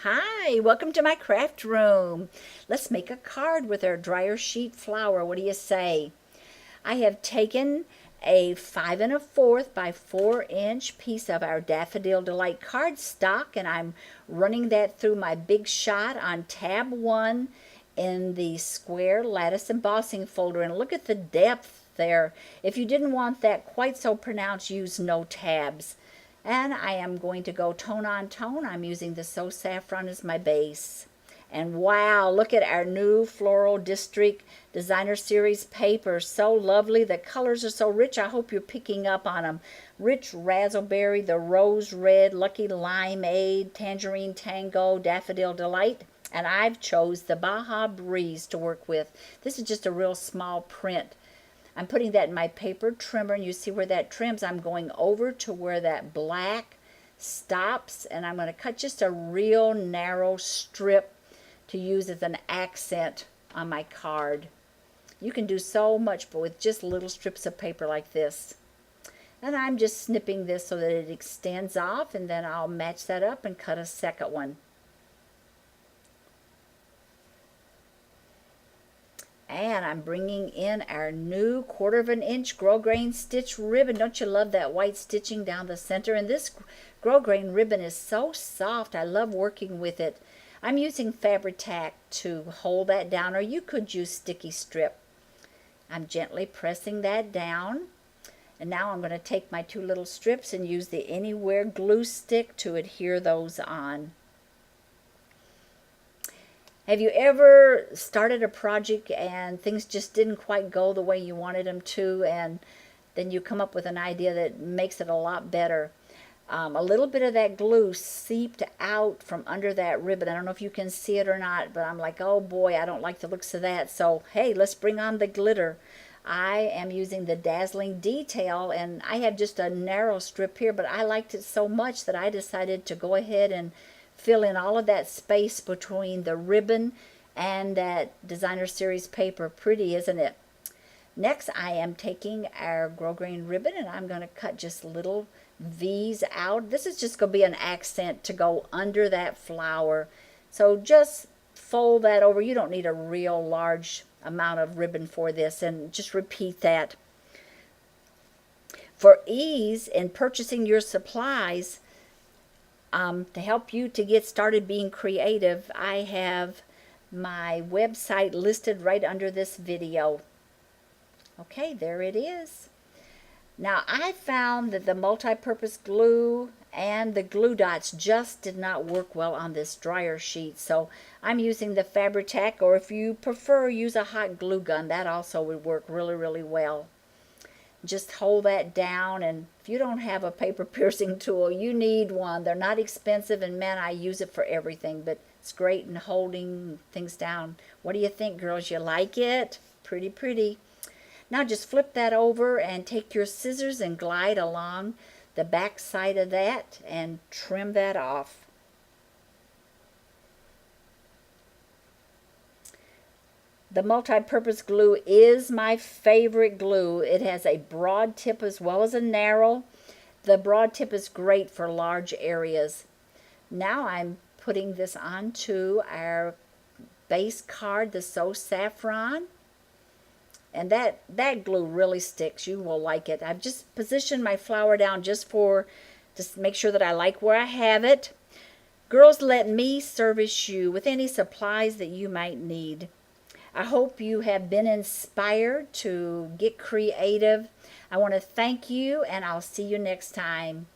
Hi, welcome to my craft room. Let's make a card with our dryer sheet flower. What do you say? I have taken a 5 1/4 by 4-inch piece of our Daffodil Delight cardstock, and I'm running that through my Big Shot on tab 1 in the square lattice embossing folder. And look at the depth there. If you didn't want that quite so pronounced, use no tabs. And I am going to go tone on tone. I'm using the So Saffron as my base. And wow, look at our new Floral District Designer Series paper. So lovely. The colors are so rich. I hope you're picking up on them. Rich Razzleberry, the Rose Red, Lucky Limeade, Tangerine Tango, Daffodil Delight. And I've chose the Baja Breeze to work with. This is just a real small print. I'm putting that in my paper trimmer, and you see where that trims. I'm going over to where that black stops, and I'm going to cut just a real narrow strip to use as an accent on my card. You can do so much but with just little strips of paper like this. And I'm just snipping this so that it extends off, and then I'll match that up and cut a second one. And I'm bringing in our new 1/4 inch grosgrain stitch ribbon. Don't you love that white stitching down the center? And this grosgrain ribbon is so soft. I love working with it. I'm using Fabri-Tac to hold that down, or you could use sticky strip. I'm gently pressing that down. And now I'm going to take my 2 little strips and use the Anywhere glue stick to adhere those on. Have you ever started a project and things just didn't quite go the way you wanted them to, and then you come up with an idea that makes it a lot better? A little bit of that glue seeped out from under that ribbon. I don't know if you can see it or not, but I'm like, oh boy, I don't like the looks of that. So hey, let's bring on the glitter. I am using the Dazzling Detail, and I have just a narrow strip here, but I liked it so much that I decided to go ahead and fill in all of that space between the ribbon and that Designer Series paper. Pretty, isn't it? Next, I am taking our grosgrain ribbon, and I'm going to cut just little V's out. This is just going to be an accent to go under that flower. So just fold that over. You don't need a real large amount of ribbon for this, and just repeat that. For ease in purchasing your supplies, to help you to get started being creative, I have my website listed right under this video. Okay, there it is. Now, I found that the multi-purpose glue and the glue dots just did not work well on this dryer sheet, so I'm using the Fabri-Tac, or if you prefer, use a hot glue gun. That also would work really, really well. Just hold that down, and if you don't have a paper piercing tool, you need one. They're not expensive, and man, I use it for everything, but it's great in holding things down. What do you think, girls? You like it? Pretty, pretty. Now just flip that over and take your scissors and glide along the back side of that and trim that off. The multi-purpose glue is my favorite glue. It has a broad tip as well as a narrow. The broad tip is great for large areas. Now I'm putting this onto our base card, the So Saffron. And that glue really sticks. You will like it. I've just positioned my flower down just to make sure that I like where I have it. Girls, let me service you with any supplies that you might need. I hope you have been inspired to get creative. I want to thank you, and I'll see you next time.